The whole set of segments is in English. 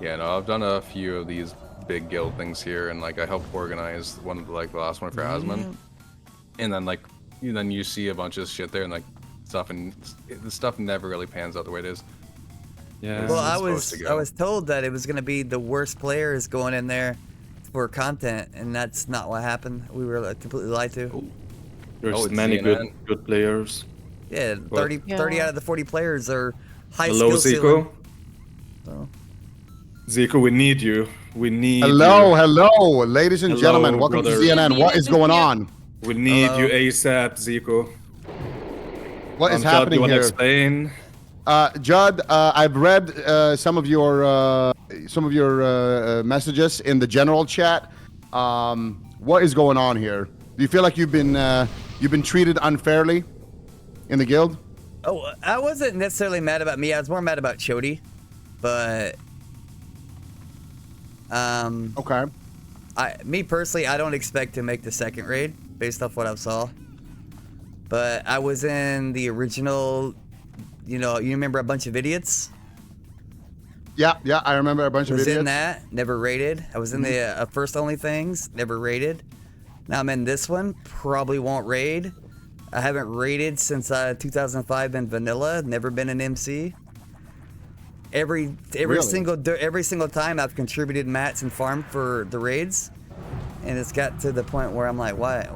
Yeah, no, I've done a few of these big guild things here, and like I helped organize one of the, like the last one for Asmon, and then like you see a bunch of shit there and like stuff, and the stuff never really pans out the way it is. Yeah. Well, I was told that it was gonna be the worst players going in there for content, and that's not what happened. We were completely lied to. There's many good players. Yeah, 30 out of the 40 players are high Hello, skill Ziqo. ceiling. So. Ziqo, we need you. We need hello, you. Hello, ladies and gentlemen. Welcome brother. to CNN. What is going on? We need you ASAP, Ziqo. What is happening Judd, you here? Explain? Judd, I've read some of your messages in the general chat. What is going on here? Do you feel like you've been treated unfairly in the guild? Oh, I wasn't necessarily mad about me. I was more mad about Chody, but okay. Me personally, I don't expect to make the second raid based off what I saw. But I was in the original, you remember A Bunch of Idiots? Yeah, I remember A Bunch of Idiots. I was in that, never raided. I was in the first OnlyFangs, never raided. Now I'm in this one, probably won't raid. I haven't raided since 2005 in vanilla, never been an MC. Every single time I've contributed mats and farmed for the raids, and it's got to the point where I'm like, why,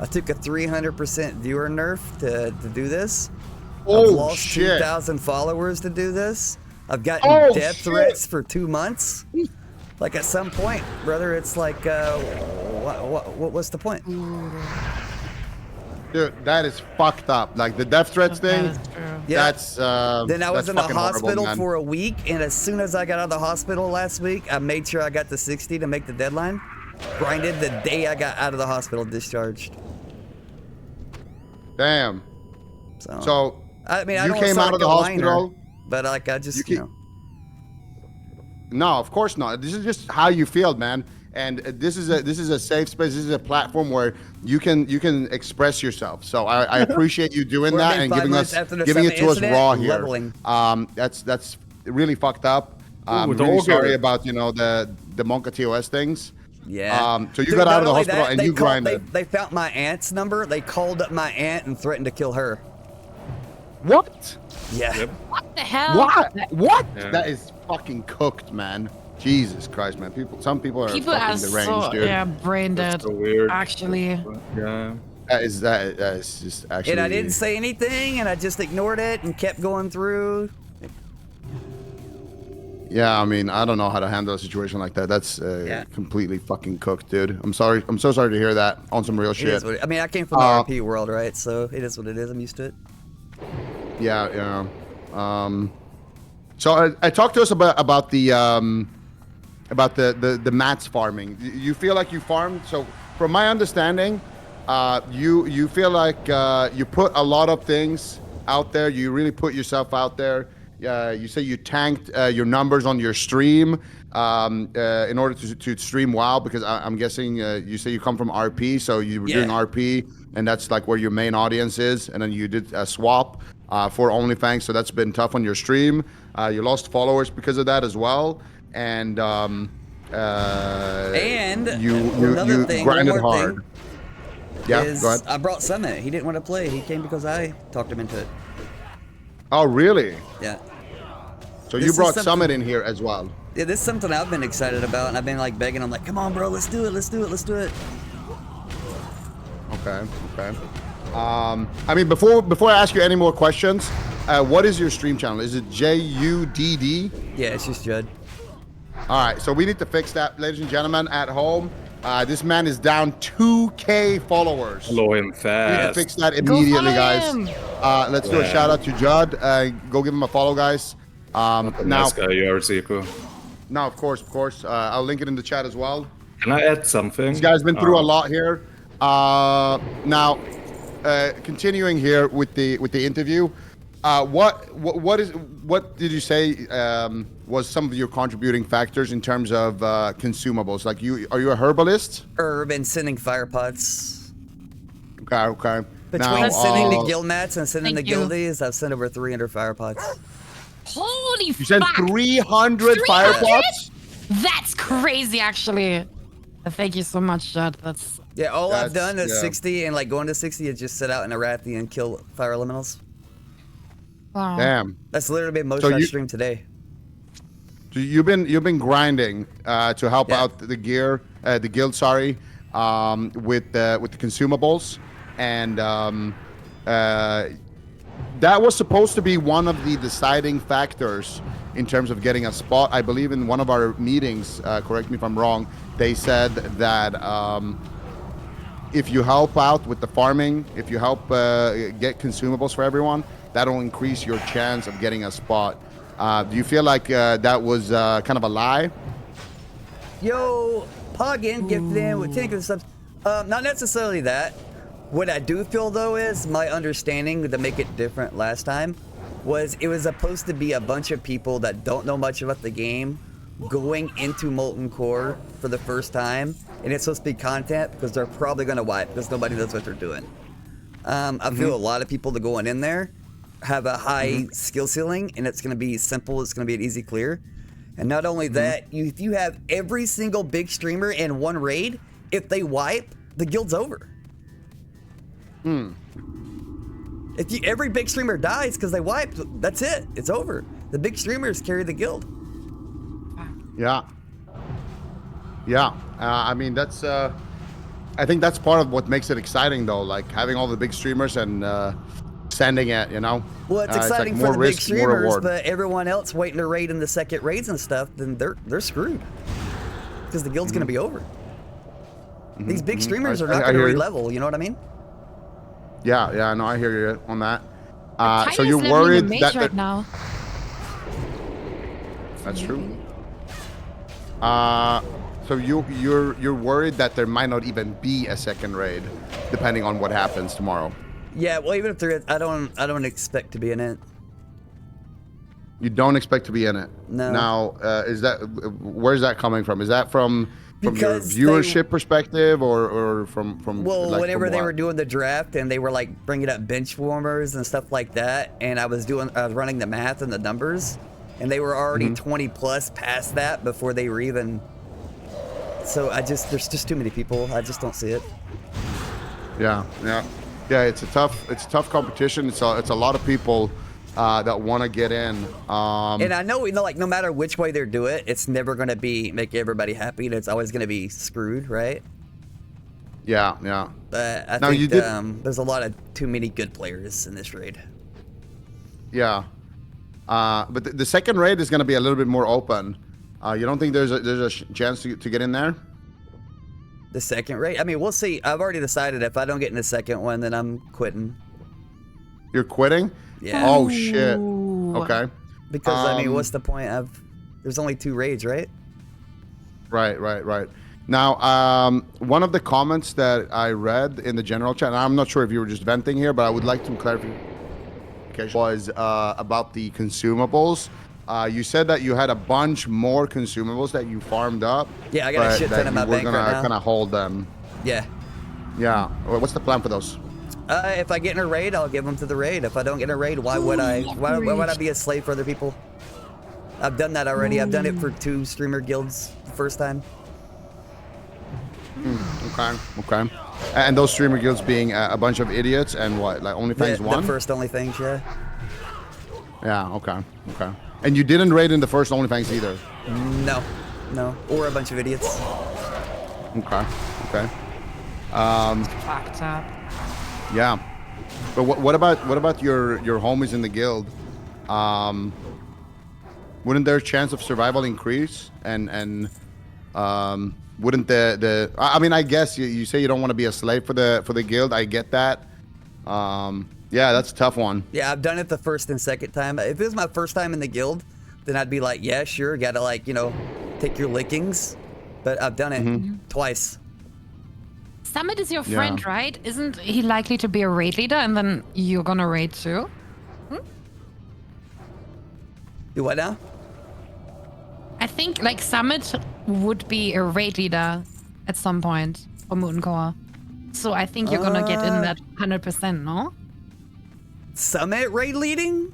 I took a 300% viewer nerf to do this. Oh, I've lost shit. 2,000 followers to do this. I've gotten death threats for 2 months. Like at some point, brother, it's like, what's the point? Dude, that is fucked up. Like the death threats thing. That is true. Yeah. That's Then I was in the hospital horrible, for a week, and as soon as I got out of the hospital last week, I made sure I got to 60 to make the deadline. Grinded the day I got out of the hospital, discharged. Damn. So I mean, I you don't came out of the hospital, but like I just, No, of course not. This is just how you feel, man. And this is a safe space. This is a platform where you can express yourself. So I appreciate you doing that and giving it to us raw here. Leveling. That's really fucked up. I'm really sorry about the Monka TOS things. Yeah. So you got out of the hospital and you grinded. They found my aunt's number. They called up my aunt and threatened to kill her. What? Yeah. What the hell? What? Yeah. That is fucking cooked, man. Jesus Christ, man. Some people are People fucking are deranged, dude. yeah, brain dead. So weird. Actually. Yeah. That is just actually. And I didn't say anything, and I just ignored it and kept going through. Yeah, I mean, I don't know how to handle a situation like that. That's completely fucking cooked, dude. I'm sorry. I'm so sorry to hear that on some real shit. I mean, I came from the RP world, right? So it is what it is. I'm used to it. Yeah. So I talked to us about the mats farming. You feel like you farmed. So from my understanding, you feel like you put a lot of things out there. You really put yourself out there. You say you tanked your numbers on your stream in order to stream WoW, because I'm guessing you say you come from RP, so you were doing RP, and that's like where your main audience is, and then you did a swap for OnlyFangs, so that's been tough on your stream. You lost followers because of that as well, and you grinded hard. Yeah, go ahead. I brought Summit. He didn't want to play. He came because I talked him into it. Oh, really? Yeah. So you brought Summit in here as well. Yeah, this is something I've been excited about, and I've been like begging him, like, come on, bro, let's do it. Okay. I mean, before I ask you any more questions, what is your stream channel? Is it JUDD? Yeah, it's just Judd. All right, so we need to fix that, ladies and gentlemen at home. This man is down 2K followers. Follow him fast. We need to fix that immediately, guys. Let's do a shout out to Judd. Go give him a follow, guys. Now, you are Ziqo. No, of course. I'll link it in the chat as well. Can I add something? This guy's been through a lot here. Now, continuing here with the interview, what did you say was some of your contributing factors in terms of consumables? Like, are you a herbalist? Herb and sending fire pots. Okay. Between sending the guild mats and sending the guildies, I've sent over 300 fire pots. Holy You sent fuck! 300 fire 300? plots? That's crazy, actually. Thank you so much, Judd. That's Yeah, all I've That's- done is yeah. 60 and like going to 60 is just sit out in a Arathi and kill fire elementals. wow. Damn. That's literally been most So of my you- stream today. So you've been grinding to help Yeah. out the guild, sorry, with the consumables, and that was supposed to be one of the deciding factors in terms of getting a spot. I believe in one of our meetings, correct me if I'm wrong, they said that if you help out with the farming, if you help get consumables for everyone, that'll increase your chance of getting a spot. Do you feel like that was kind of a lie? Yo, Poggin, gifted in with 10 subs. Not necessarily that. What I do feel though is my understanding to make it different last time was it was supposed to be a bunch of people that don't know much about the game going into Molten Core for the first time, and it's supposed to be content because they're probably gonna wipe because nobody knows what they're doing. I feel a lot of people that going in there have a high skill ceiling, and it's gonna be simple. It's gonna be an easy clear. And not only that, if you have every single big streamer in one raid, if they wipe, the guild's over. If every big streamer dies because they wiped, that's it. It's over. The big streamers carry the guild. Yeah. Yeah. I mean, that's. I think that's part of what makes it exciting, though. Like having all the big streamers and sending it. You know. Well, it's like exciting more for the big risk, more streamers, reward. but everyone else waiting to raid in the second raids and stuff, then they're screwed because the guild's gonna be over. These big streamers are not I gonna hear you. re-level. You know what I mean? Yeah. Yeah. No, I hear you on that. So Tiny's you're leveling worried the mage that right now. that's true. So you're worried that there might not even be a second raid, depending on what happens tomorrow. Yeah. Well, even if there is, I don't expect to be in it. You don't expect to be in it. No. Now, where's that coming from? Is that from Because your viewership perspective, or from Well, like, whenever from they what? were doing the draft and they were like bringing up bench warmers and stuff like that, and I was running the math and the numbers, and they were already 20 plus past that before they were even. So there's just too many people. I just don't see it. Yeah. It's a tough competition. It's a lot of people that want to get in. And I know, like no matter which way they do it, it's never gonna make everybody happy, and it's always gonna be screwed, right? Yeah. But I Now, you think did- there's a lot of too many good players in this raid. Yeah. But the second raid is going to be a little bit more open. You don't think there's a chance to get in there? The second raid, I mean, we'll see. I've already decided if I don't get in the second one, then I'm quitting. You're quitting? Yeah. Oh shit. Ooh. Okay. Because I mean, what's the point of? There's only 2 raids, right? Right. Now, one of the comments that I read in the general chat, and I'm not sure if you were just venting here, but I would like some clarification, was about the consumables. You said that you had a bunch more consumables that you farmed up. Yeah, I got a but shit ton that in my you were bank right gonna now. kind of hold them. Yeah. Yeah. What's the plan for those? If I get in a raid, I'll give them to the raid. If I don't get in a raid, why would I? Why would I be a slave for other people? I've done that already. I've done it for 2 streamer guilds the first time. Okay. And those streamer guilds being a bunch of idiots and what, like OnlyFangs The 1? first OnlyFangs, yeah. Yeah. Okay. And you didn't raid in the first OnlyFangs either. No. Or a bunch of idiots. Okay. Fucked up. Yeah, but what about your homies in the guild? Wouldn't their chance of survival increase? And wouldn't the I mean, I guess you say you don't want to be a slave for the guild. I get that. Yeah, that's a tough one. Yeah, I've done it the first and second time. If it was my first time in the guild, then I'd be like, yeah, sure, gotta like, take your lickings. But I've done it twice. Summit is your friend, right? Isn't he likely to be a raid leader and then you're gonna raid too? You what now? I think like Summit would be a raid leader at some point for Mutant Core. So I think you're gonna get in that 100%, no? Summit raid leading?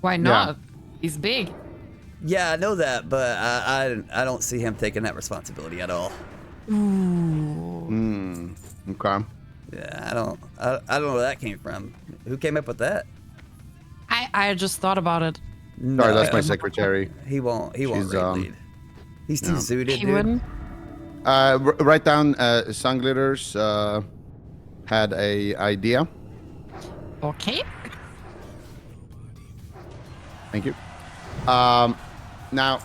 Why not? He's big. Yeah, I know that, but I don't see him taking that responsibility at all. Ooh. Okay. Yeah, I don't know where that came from. Who came up with that? I just thought about it. Sorry, that's my No, secretary. he won't raid She's, lead. He's too zooted, He dude. wouldn't. Write down Sun Glitters had a idea. Okay. Thank you. Now,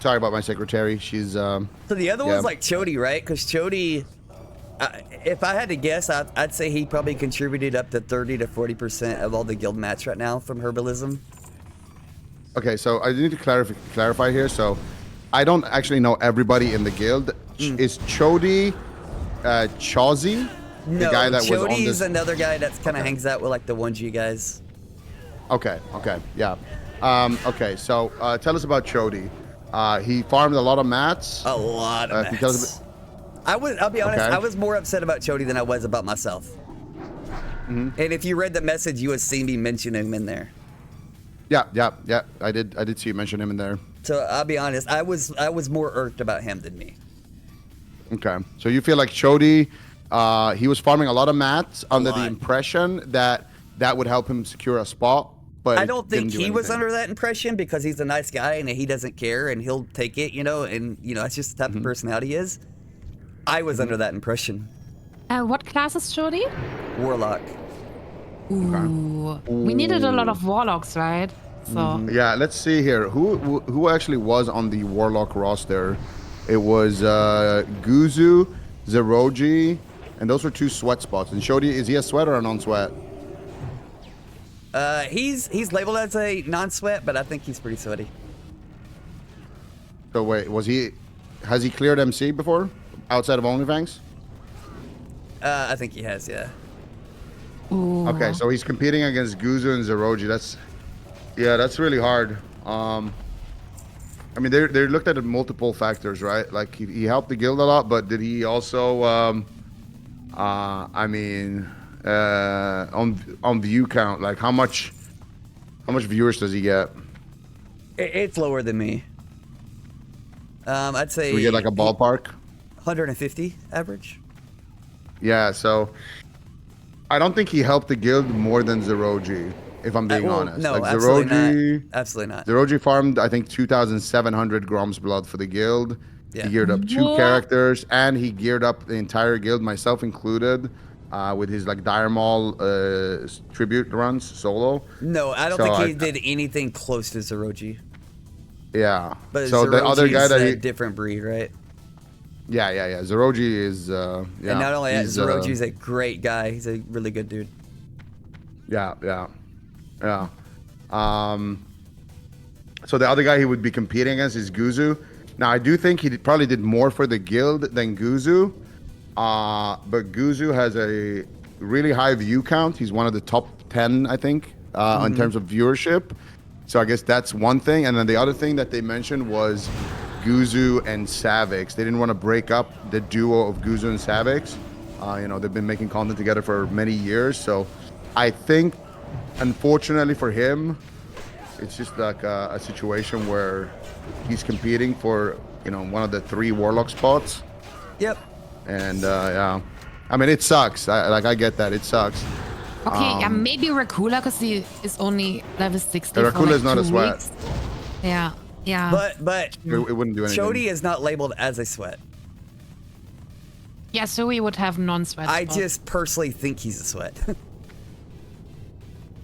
sorry about my secretary. She's So the other yeah. one's like Chody, right? Because Chody, if I had to guess, I'd say he probably contributed up to 30 to 40% of all the guild match right now from herbalism. Okay, so I need to clarify here. So, I don't actually know everybody in the guild. Is Chody, Chazi, No, the guy that was on Chody's this? another guy that's kind of hangs out with like the 1G guys. Okay, yeah. Okay, so tell us about Chody. He farmed a lot of mats. A lot of Can you tell us mats. I'll be honest, Okay. I was more upset about Chody than I was about myself. And if you read the message, you would see me mention him in there. Yeah. I did see you mention him in there. So I'll be honest, I was more irked about him than me. Okay, so you feel like Chody, he was farming a lot of mats under the lot. impression that would help him secure a spot, but I it don't think didn't do he was anything. under that impression because he's a nice guy and he doesn't care and he'll take it, and that's just the type of personality he is. I was under that impression. What class is Jody? Warlock. Ooh. We needed a lot of warlocks, right? So Yeah, let's see here. Who actually was on the Warlock roster? It was Guzu, Zeroji, and those were 2 sweat spots. And Chody, is he a sweat or a non-sweat? He's labeled as a non-sweat, but I think he's pretty sweaty. So wait, has he cleared MC before? Outside of OnlyFangs? I think he has, yeah. ooh. Okay, so he's competing against Guzu and Zeroji. That's really hard. I mean, they looked at multiple factors, right? Like he helped the guild a lot, but did he also, on view count, like how much viewers does he get? It's lower than me. I'd say Do we get like a ballpark? 150 average. Yeah, so I don't think he helped the guild more than Zeroji, if I'm being Well, honest. no, like absolutely not. Absolutely not. Zeroji farmed, I think, 2,700 Grom's blood for the guild. Yeah. He geared up 2 What? characters, and he geared up the entire guild, myself included, with his like Dire Maul tribute runs solo. No, I don't So think he did anything close to Zeroji. Yeah. But so the other guy Zeroji's that a different breed, right? yeah. Zeroji is yeah. And not only that, he's, Zeroji's a great guy. He's a really good dude. Yeah. So the other guy he would be competing against is Guzu. Now I do think he probably did more for the guild than Guzu, but Guzu has a really high view count. He's one of the top 10, I think, in terms of viewership. So I guess that's one thing. And then the other thing that they mentioned was Guzu and Savix. They didn't want to break up the duo of Guzu and Savix. They've been making content together for many years. So I think, unfortunately for him, it's just like a situation where he's competing for, one of the 3 Warlock spots. Yep. And yeah, I mean, it sucks. I get that. It sucks. Okay, yeah, maybe Rakula, because he is only level 60. Yeah, for Rakula like is not a 2 sweat. weeks. Yeah. But It wouldn't do anything. Chody is not labeled as a sweat. Yeah, so we would have non-sweat. I spots. just personally think he's a sweat.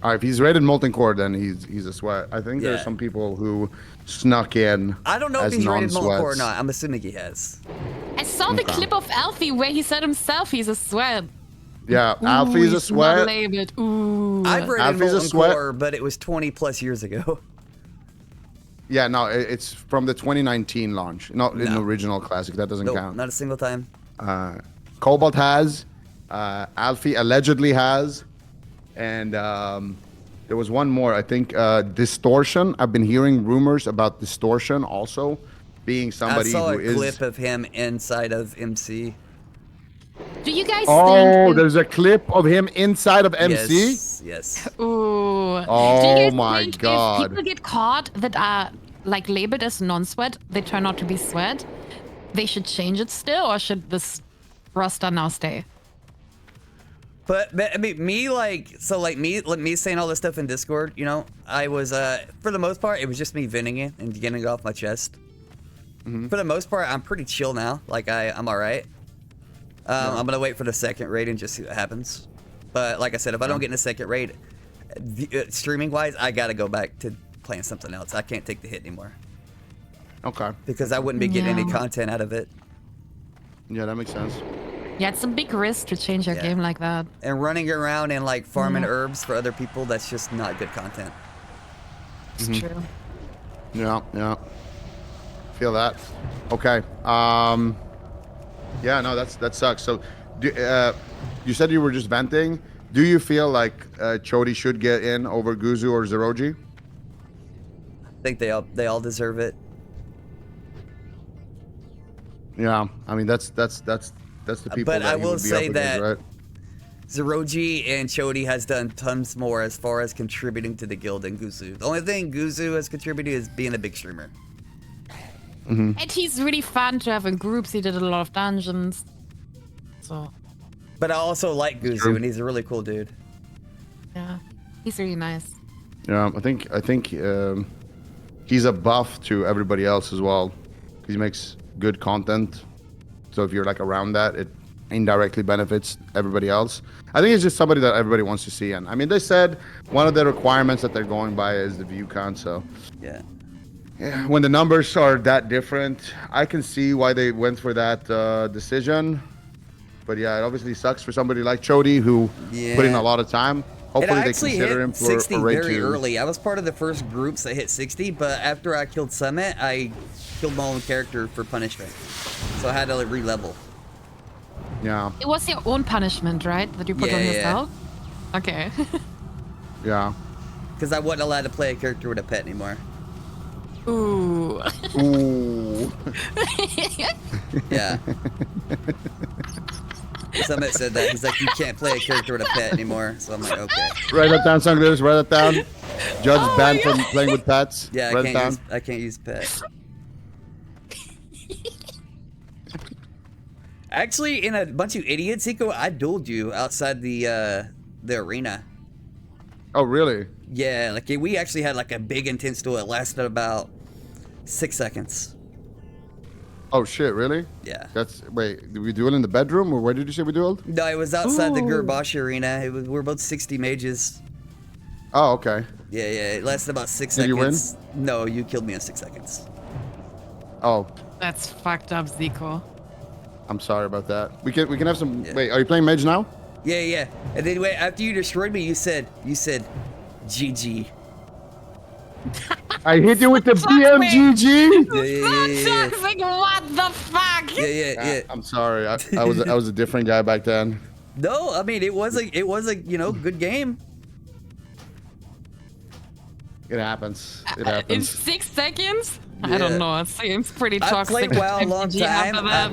All right, if he's rated Molten Core, then he's a sweat. I think there's Yeah. some people who snuck in. I don't know as if he's rated Molten Core or non-sweats. not. I'm assuming he has. I saw the clip of Alfie where he said himself he's a sweat. Yeah, Ooh, Alfie's a he's not sweat. labeled. Ooh. I've rated Alfie's a Molten sweat. Core, but it was 20 plus years ago. Yeah, no, it's from the 2019 launch, not in the No. original classic. That doesn't Nope, count. not a single time. Cobalt has, Alfie allegedly has, and there was one more. I think Distortion. I've been hearing rumors about Distortion also being somebody I saw who a is. clip of him inside of MC. Do you guys Oh, think? there's a clip of him inside of MC. Yes. Ooh. Do Oh you guys my think God. If people get caught that are like labeled as non-sweat, they turn out to be sweat. They should change it still, or should this roster now stay? But I mean, me saying all this stuff in Discord, you know, I was for the most part, it was just me venting it and getting it off my chest. For the most part, I'm pretty chill now. Like I'm all right. I'm gonna wait for the second raid and just see what happens. But like I said, if I don't get in the second raid, streaming wise, I gotta go back to playing something else. I can't take the hit anymore Okay. because I wouldn't be getting any Yeah. content out of it. Yeah, that makes sense. Yeah, it's a big risk to change your Yeah. game like that. And running around and like farming herbs for other people, that's just not good content. It's true. Yeah. Feel that. Okay. Yeah, no, that sucks. So, you said you were just venting. Do you feel like Chody should get in over Guzu or Zeroji? I think they all deserve it. Yeah, I mean that's the people. But that I he will would be say up against, that right? Zeroji and Chody has done tons more as far as contributing to the guild than Guzu. The only thing Guzu has contributed is being a big streamer. And he's really fun to have in groups. He did a lot of dungeons. So, But I also like Guzu, True. and he's a really cool dude. yeah. He's really nice. Yeah, I think he's a buff to everybody else as well. He makes good content, so if you're like around that, it indirectly benefits everybody else. I think it's just somebody that everybody wants to see. And I mean, they said one of the requirements that they're going by is the view count. So Yeah. yeah, when the numbers are that different, I can see why they went for that decision. But yeah, it obviously sucks for somebody like Chody who put in Yeah. a lot of time. And Hopefully I they actually consider him hit for 60 a raid very 2. early. I was part of the first groups that hit 60, but after I killed Summit, I killed my own character for punishment. So I had to like, re-level. Yeah, It was your own punishment, right? That you put on Yeah. yourself? Okay. yeah. Because I wasn't allowed to play a character with a pet anymore. Ooh. Ooh. Yeah. Summit said that. He's like, you can't play a character with a pet anymore. So I'm like, okay. Write that down, Sunglares. Write that down. Judd's banned from playing with pets. Yeah, Write it down. I can't use pet. Actually, in a bunch of idiots, Ziqo, I dueled you outside the arena. Oh, really? Yeah, like we actually had like a big intense duel. It lasted about 6 seconds. Oh shit, really? Yeah. Wait, did we duel in the bedroom or where did you say we dueled? No, it was outside the Ooh. Gurbash arena. We're both 60 mages. Oh, okay. Yeah, it lasted about 6 Did seconds. you win? No, you killed me in 6 seconds. Oh, That's fucked up, Zico. I'm sorry about that. We can have some. Yeah. Wait, are you playing mage now? Yeah. And then wait, after you destroyed me, you said GG. I hit you with the BMGG. Yeah. Toxic, what the fuck? Yeah. I'm sorry. I was a different guy back then. No, I mean it was a good game. It happens. It In happens. 6 seconds? I Yeah. don't know. It seems pretty I've toxic. played WoW a long RPG after time. that.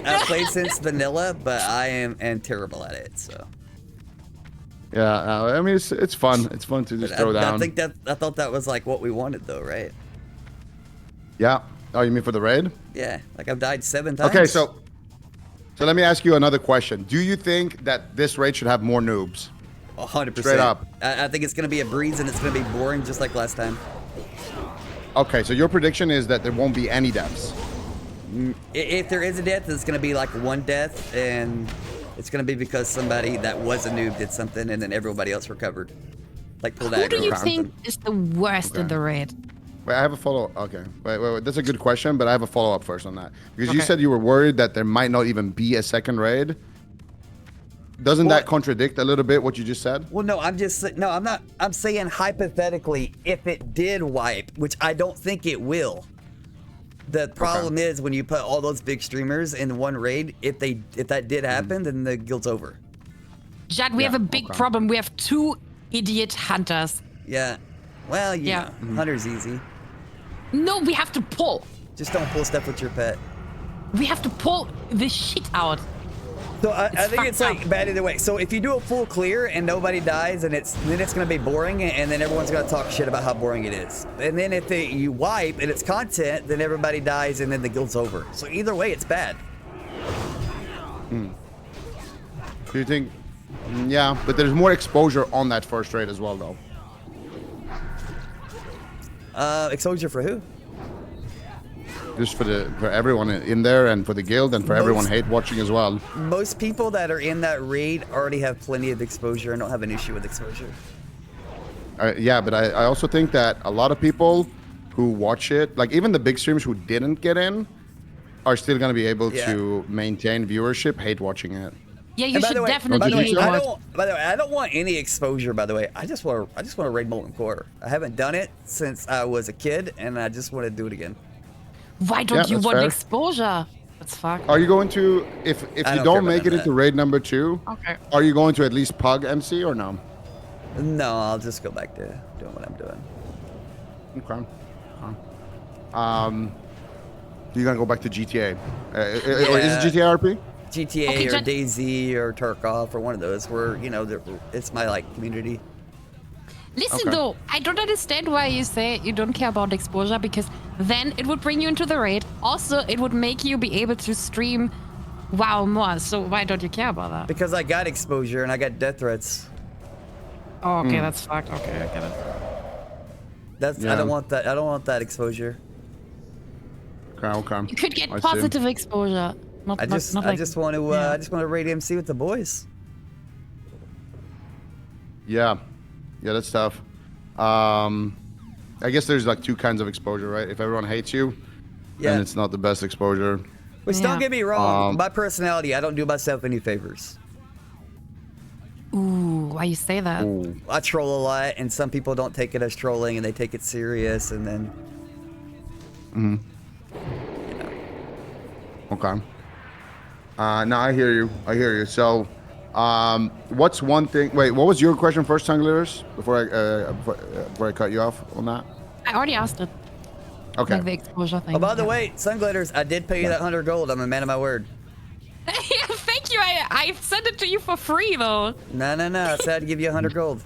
I've played since vanilla, but I am terrible at it. So Yeah, I mean it's fun. It's fun to just throw down. I thought that was like what we wanted though, right? Yeah. Oh, you mean for the raid? Yeah. Like I've died 7 times. Okay, so let me ask you another question. Do you think that this raid should have more noobs? 100%. Straight up. I think it's gonna be a breeze and it's gonna be boring just like last time. Okay, so your prediction is that there won't be any deaths. If there is a death, it's gonna be like one death, and it's gonna be because somebody that was a noob did something, and then everybody else recovered. Like pulled Who do aggro you or think something. is the worst in the raid? Wait, I have a follow. Okay, wait. That's a good question, but I have a follow up first on that because you Okay. said you were worried that there might not even be a second raid. Doesn't that contradict a little bit what you just said? Well, no, I'm not. I'm saying hypothetically, if it did wipe, which I don't think it will. The problem is when you put all those big streamers in one raid. If that did happen, then the guild's over. Judd, we have a big problem. We have 2 idiot hunters. Yeah. Well, Yeah. Hunter's easy. No, we have to pull. Just don't pull stuff with your pet. We have to pull the shit out. So I think it's fucked like up. bad either way. So if you do a full clear and nobody dies, and then it's gonna be boring, and then everyone's gonna talk shit about how boring it is. And then if you wipe and it's content, then everybody dies, and then the guild's over. So either way, it's bad. Do you think? Yeah, but there's more exposure on that first raid as well, though. Exposure for who? Just for everyone in there, and for the guild, and for everyone hate watching as well. Most people that are in that raid already have plenty of exposure and don't have an issue with exposure. Yeah, but I also think that a lot of people who watch it, like even the big streamers who didn't get in, are still going to be able to maintain viewership, hate watching it. Yeah, you And by should the way- definitely By the way, hate I watch. By the way, I don't want any exposure. By the way, I just want to raid Molten Core. I haven't done it since I was a kid, and I just want to do it again. Why don't you that's want fair. exposure? That's fucked. Are you going to, if I you don't care don't about make it that. into raid number 2, Okay. are you going to at least pug MC or no? No, I'll just go back to doing what I'm doing. Okay. You're gonna go back to GTA, or is it GTA RP? GTA Okay, or Judd- DayZ or Tarkov or one of those where, it's my like community. Listen Okay. though, I don't understand why you say you don't care about exposure, because then it would bring you into the raid. Also, it would make you be able to stream WoW more. So why don't you care about that? Because I got exposure and I got death threats. Oh, okay, that's fucked. Okay, I get it. I Yeah. don't want that. I don't want that exposure. Okay. You could get I see. positive exposure. Not, I just not like, want to raid MC with the boys. Yeah, that's tough. I guess there's like 2 kinds of exposure, right? If everyone hates you, then it's not the best exposure. Which Yeah. don't get me wrong, my personality, I don't do myself any favors. Ooh, why you say that? Ooh. I troll a lot, and some people don't take it as trolling, and they take it serious, and then Okay. No, I hear you. So, what's one thing? Wait, what was your question first, Tunglers? Before I cut you off on that. I already asked it. Okay. Like the exposure thing. Oh, by the way, Sunglitters, I did pay you that 100 gold. I'm a man of my word. Yeah, thank you. I sent it to you for free though. No. I said I'd give you 100 gold.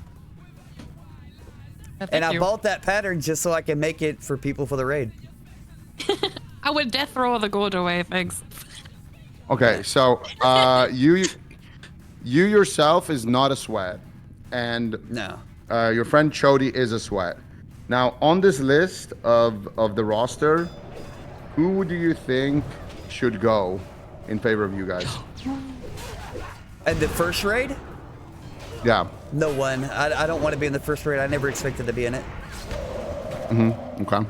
Thank And I you. bought that pattern just so I can make it for people for the raid. I would death throw the gold away. Thanks. Okay. So, you yourself is not a sweat, and No. your friend Chody is a sweat. Now, on this list of the roster, who do you think should go in favor of you guys? And the first raid? Yeah. No one. I don't want to be in the first raid. I never expected to be in it. Okay.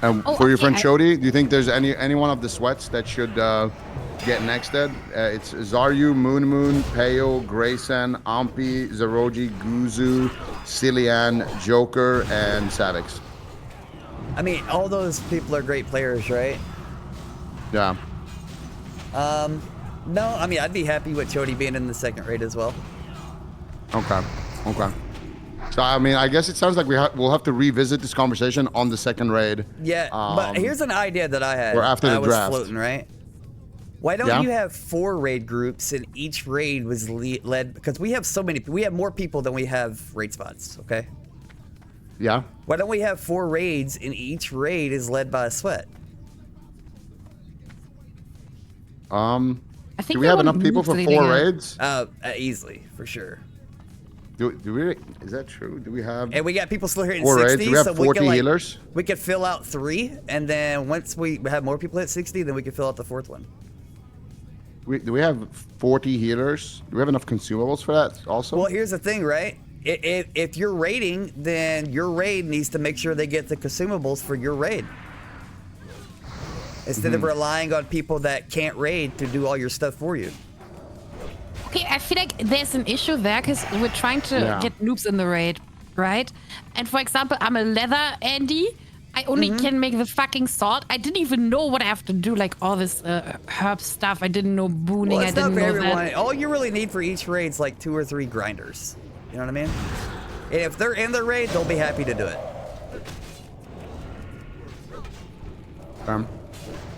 And Oh, for your okay, friend I- Chody, do you think there's any one of the sweats that should get nexted? It's Zaryu, Moon, Peo, Grayson, Ampi, Zeroji, Guzu, Cillian, Joker, and Savix. I mean, all those people are great players, right? Yeah. No, I mean, I'd be happy with Chody being in the second raid as well. Okay. So, I mean, I guess it sounds like we'll have to revisit this conversation on the second raid. Yeah, but here's an idea that I had. or after the I was draft. floating, right? Why don't Yeah? you have 4 raid groups and each raid was led because we have more people than we have raid spots, okay? Yeah. Why don't we have 4 raids and each raid is led by a sweat? I think Do we have enough people for 4 raids? raids? Easily, for sure. Do we? Is that true? Do we have And we got people still hitting 4 60, raids? Do we have so 40 we can, healers? We could fill out 3, and then once we have more people hit 60, then we can fill out the 4th one. Do we have 40 healers? Do we have enough consumables for that also? Well, here's the thing, right? If you're raiding, then your raid needs to make sure they get the consumables for your raid. Instead of relying on people that can't raid to do all your stuff for you. Okay, I feel like there's an issue there because we're trying to Yeah. get noobs in the raid, right? And for example, I'm a leather Andy. I only can make the fucking sword. I didn't even know what I have to do, like all this herb stuff. I didn't know booning. Well, I it's not didn't for know everyone. that. All you really need for each raid is like 2 or 3 grinders. You know what I mean? And if they're in the raid, they'll be happy to do it.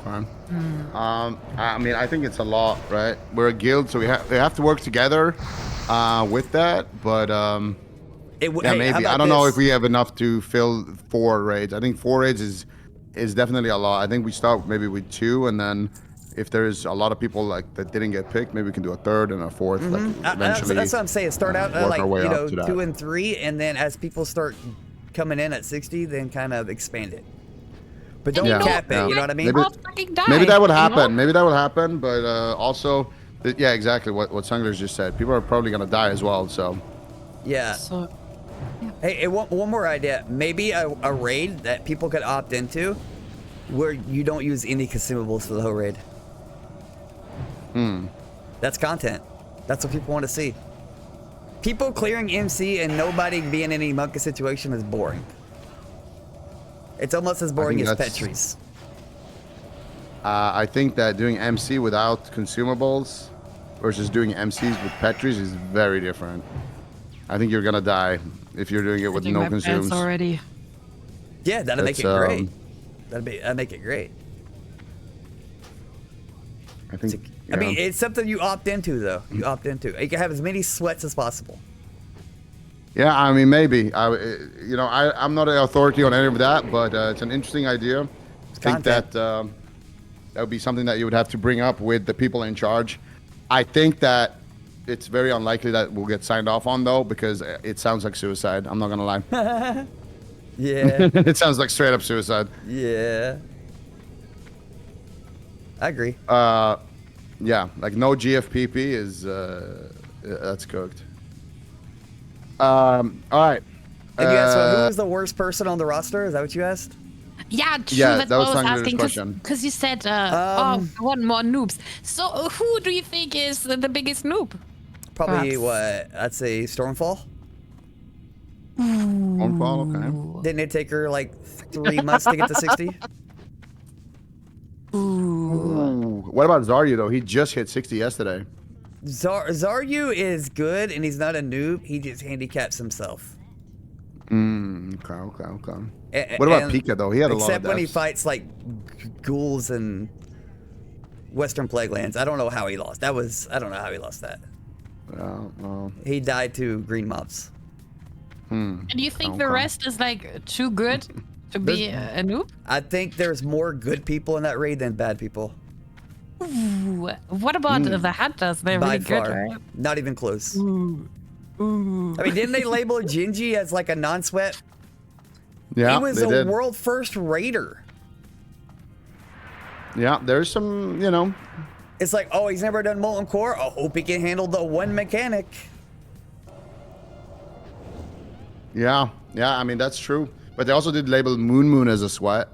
Okay. I mean, I think it's a lot, right? We're a guild, so we have to work together with that. But yeah, maybe I don't know if we have enough to fill 4 raids. I think 4 raids is definitely a lot. I think we start maybe with 2, and then if there's a lot of people like that didn't get picked, maybe we can do a 3rd and a 4th. Like eventually, that's what I'm saying. Start out work like our way up to 2 that. and 3, and then as people start coming in at 60, then kind of expand it. But don't cap it. You know what I mean? Maybe that would happen. Maybe that would happen. But also, yeah, exactly what Sungler's just said. People are probably gonna die as well. So yeah. Hey, one more idea. Maybe a raid that people could opt into, where you don't use any consumables for the whole raid. That's content. That's what people want to see. People clearing MC and nobody being in any monkey situation is boring. It's almost as boring as Petrie's. I think that doing MC without consumables versus doing MCs with Petrie's is very different. I think you're gonna die if you're doing it with no consumes. Already. Yeah, that'd make it great. That'd make it great. I think. I mean, it's something you opt into, though. You opt into. You can have as many sweats as possible. Yeah, I mean, maybe. I'm not an authority on any of that, but it's an interesting idea. I think that that would be something that you would have to bring up with the people in charge. I think that it's very unlikely that we'll get signed off on, though, because it sounds like suicide. I'm not gonna lie. Yeah. It sounds like straight up suicide. Yeah. I agree. Yeah, like no GFPP is that's cooked. All right. And you asked who was the worst person on the roster? Is that what you asked? Yeah, true. Yeah, that's that was what I was Sungler's asking question. because you said one more noobs. So who do you think is the biggest noob? Probably Perhaps. what I'd say Stormfall. Stormfall, okay. Didn't it take her like 3 months to get to 60? Ooh. What about Zarya though? He just hit 60 yesterday. Zaryu is good, and he's not a noob. He just handicaps himself. Okay. What about Pika though? He had a lot of Except when he deaths. fights like ghouls and Western Plaguelands. I don't know how he lost. I don't know how he lost that. Well. He died to green mobs. And do you think the rest is like too good to be a noob? I think there's more good people in that raid than bad people. Ooh. What about the hunters? They're By really good, far. right? Not even close. Ooh. I mean, didn't they label Gingy as like a non-sweat? Yeah, He was they a did. world first raider. Yeah, there's some, It's like, oh, he's never done Molten Core. I hope he can handle the one mechanic. Yeah, I mean, that's true. But they also did label Moon as a sweat.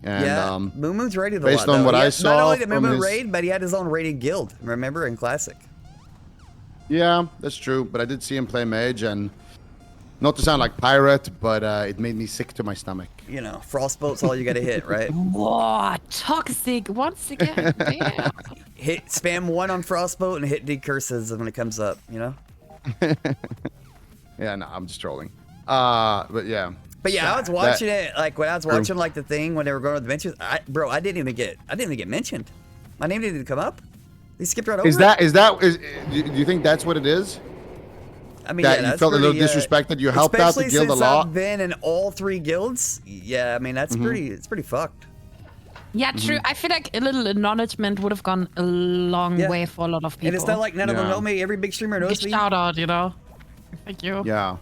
And, Yeah, Moon Moon's raided a based lot. on though. what He I had- saw not only did Moon from Moon his- raid, but he had his own raided guild. Remember in Classic. Yeah, that's true. But I did see him play Mage, and not to sound like pirate, but it made me sick to my stomach. You know, Frostbolt's all you got to hit, right? Whoa, toxic once again. Damn. Hit spam 1 on Frostbolt and hit decurses when it comes up. You know. Yeah, no, I'm just trolling. But yeah. But yeah, I was watching it like when I was watching like the thing when they were going to the benches. I didn't even get mentioned. My name didn't even come up. They skipped right over. Do you think that's what it is? I mean, That yeah, you that's felt a little pretty, disrespected? You helped out the especially guild a since lot? I've been in all 3 guilds. Yeah, I mean that's it's pretty fucked. Yeah, true. I feel like a little acknowledgement would have gone a long Yeah. way for a lot of people. And it's not like none of them Yeah. know me. Every big streamer knows Big me. shout out, you know. Thank you. Yeah.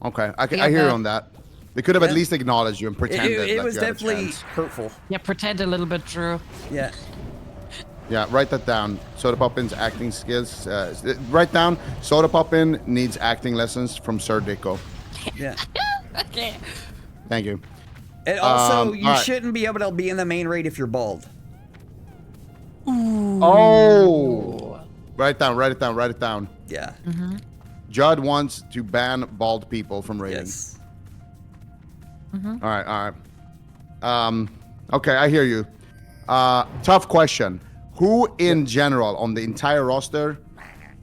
Okay, I Yeah, hear you but- on that. They could have at least acknowleded you and pretended It like was you had a definitely chance. hurtful. Yeah, pretend a little bit, true. Yeah. Yeah, write that down. Soda Poppin's acting skills. Write down Soda Poppin needs acting lessons from Sir Ziqo. Yeah. Okay. Thank you. And also, you alright. shouldn't be able to be in the main raid if you're bald. Oh! Write it down. Yeah. Judd wants to ban bald people from raiding. Yes. All right. Okay, I hear you. Tough question. Who in general on the entire roster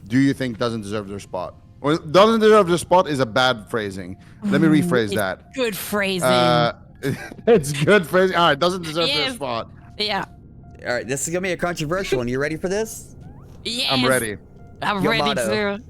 do you think doesn't deserve their spot? Or doesn't deserve their spot is a bad phrasing. Let me rephrase that. Good phrasing. It's good phrasing. All right, doesn't deserve Yes. this spot. Yeah. All right, this is gonna be a controversial one. You ready for this? Yes. I'm ready. I'm Yamato. ready to.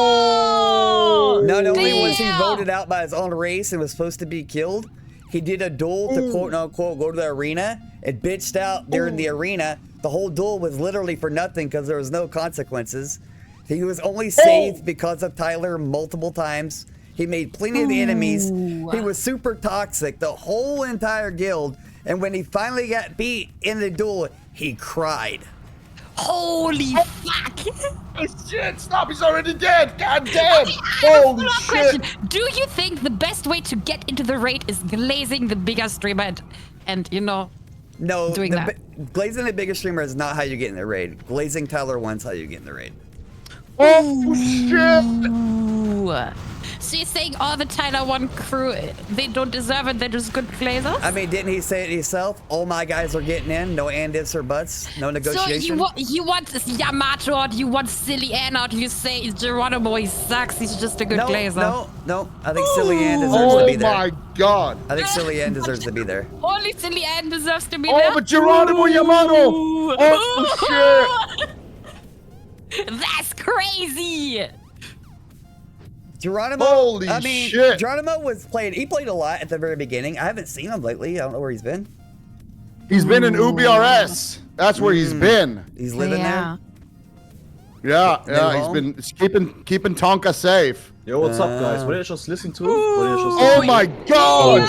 Whoa! Not only was he Damn. voted out by his own race and was supposed to be killed, he did a duel to quote unquote go to the arena and bitched out during the arena. The whole duel was literally for nothing because there was no consequences. He was only saved because of Tyler multiple times. He made plenty of enemies. He was super toxic, the whole entire guild. And when he finally got beat in the duel, he cried. Holy fuck! Shit, stop, he's already dead. God damn. I have a Holy follow-up shit. question. Do you think the best way to get into the raid is glazing the bigger streamer and you know, No, doing that? Glazing the biggest streamer is not how you get in the raid. Glazing Tyler 1's how you get in the raid. Oh shit. Ooh. So you're saying all the Tyler 1 crew, they don't deserve it, they're just good glazers? I mean, didn't he say it himself? All my guys are getting in, no and ifs or buts, no So negotiation. you want Yamato out, you want Silly Ann out, you say Geronimo, he sucks, he's just a good glazer. No. I think Silly Ann deserves to be Oh there. my god. I think Silly Ann deserves to be there. Only Silly Ann deserves to be Oh, there? but Geronimo Yamato. Oh shit. That's crazy! Geronimo, Holy shit. Geronimo he played a lot at the very beginning. I haven't seen him lately. I don't know where he's been. He's been in UBRS. That's where he's been. He's living there. Yeah, New yeah, he's home? been keeping Tonka safe. Yo, what's up, guys? What did I just listen to? What did I just Oh listen my god.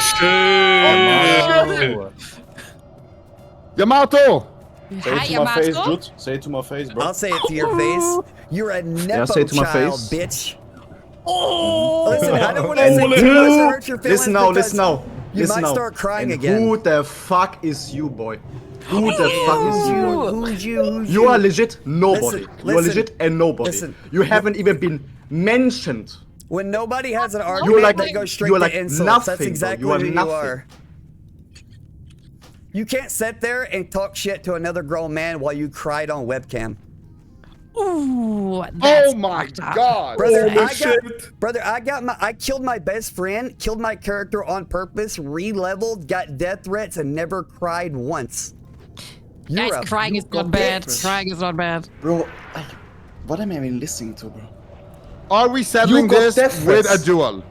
to? Yamato. Say Hi, it to my face, Yamato. Judd. Say it to my face, bro. I'll say it to your face. You're a nepo say it to my child, face. bitch. Oh! Listen, I don't want to And say who- too much to hurt your feelings. Listen now, because listen now. You listen might now. start crying And again. Who the fuck is you, boy? Who the fuck is you, boy? Who's you? You are legit nobody. Listen, you are legit a nobody. listen. You haven't even been mentioned. When nobody has an You're argument, like- they go straight you're to like insults. nothing, That's bro. exactly You are who you nothing. are. You can't sit there and talk shit to another grown man while you cried on webcam. Ooh, that's Oh my fucked up. god. Brother, Holy I killed my best friend, killed my character on purpose, re-leveled, got death threats, and never cried once. You're Guys, a crying is not bad. Crying is not bad. Bro, what am I even listening to, bro? Are we settling You got this death with threats. a duel?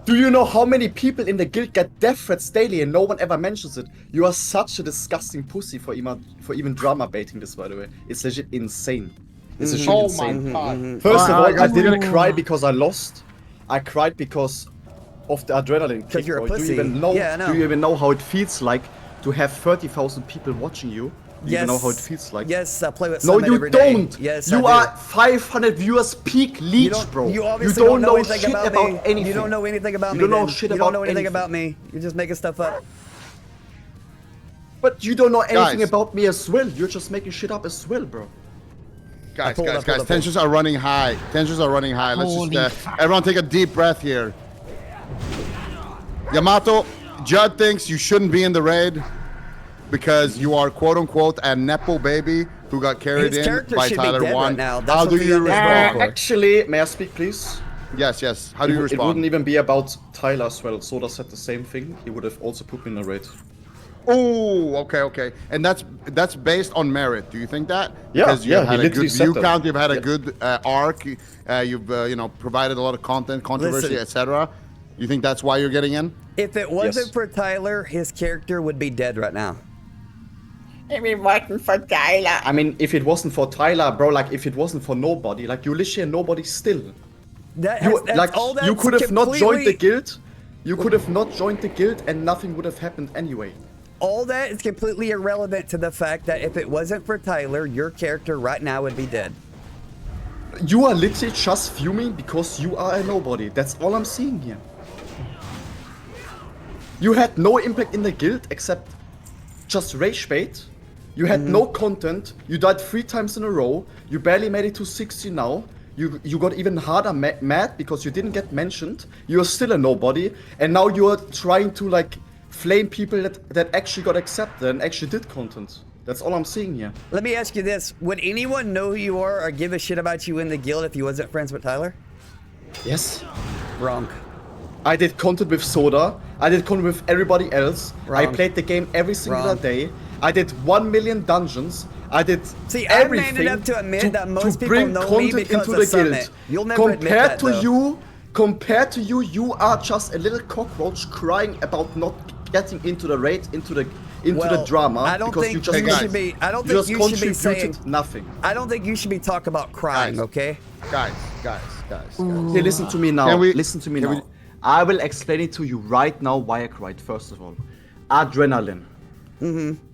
Do you know how many people in the guild get death threats daily and no one ever mentions it? You are such a disgusting pussy for even drama baiting this, by the way. It's legit insane. It's legit Oh insane. my god. First of all, I guys, didn't cry because I lost. I cried because of the adrenaline kick. you're a bro. pussy. Do you even know? Yeah, I know. Do you even know how it feels like to have 30,000 people watching you? Do you even know how it feels like? Yes, I play with No, Summit you every day. don't. Yes, you I are do. 500 viewers peak leech, bro. You obviously don't know anything shit about, about me. anything. You don't know anything about You me. don't know then. shit You about don't know anything anything. about me. You're just making stuff up. But you don't know anything Guys. about me as well. You're just making shit up as well, bro. Guys, pulled guys, up, guys, pulled up. tensions are running high. Tensions are running high. Let's Holy just everyone take a deep breath here. Yamato, Judd thinks you shouldn't be in the raid because you are quote unquote a nepo baby who got carried His in character by should be Tyler dead 1. right now. That's How what do the you end is going respond? for. Actually, may I speak, please? Yes, yes. How do you It respond? wouldn't even be about Tyler as well. Soda said the same thing. He would have also put me in a raid. Oh, okay, okay. And that's based on merit. Do you think that? Yeah, Because yeah, you've had he a good literally said view that. count, you've had a Yeah. good arc, you've provided a lot of content, controversy, Listen. etc. You think that's why you're getting in? If it wasn't Yes. for Tyler, his character would be dead right now. I mean, if it wasn't for Tyler, bro, like if it wasn't for nobody, like you literally a nobody still. That You has, that's like all you that's could have not joined the completely- guild. You could have not joined the guild and nothing would have happened anyway. All that is completely irrelevant to the fact that if it wasn't for Tyler, your character right now would be dead. You are literally just fuming because you are a nobody. That's all I'm seeing here. You had no impact in the guild except just rage bait. You had no content. You died 3 times in a row. You barely made it to 60 now. You got even harder mad because you didn't get mentioned. You're still a nobody. And now you're trying to like flame people that actually got accepted and actually did content. That's all I'm seeing here. Let me ask you this. Would anyone know who you are or give a shit about you in the guild if you wasn't friends with Tyler? Yes. Wrong. I did content with Soda. I did content with everybody else. I Wrong. played the game every single Wrong. day. I did 1 million dungeons. I did See, I'm man everything enough to admit that most people bring know me content because into of the Summit. guild. You'll never admit that, though. Compared to you, you are just a little cockroach crying about not getting into the raid, into the drama. I don't because think you just you should be. I don't you think just you should be contributed saying nothing. I don't think you should be talking about crying. Guys. Okay. Guys. Okay, listen to me now. Can we- Listen to me can now. we- I will explain it to you right now why I cried. First of all, adrenaline.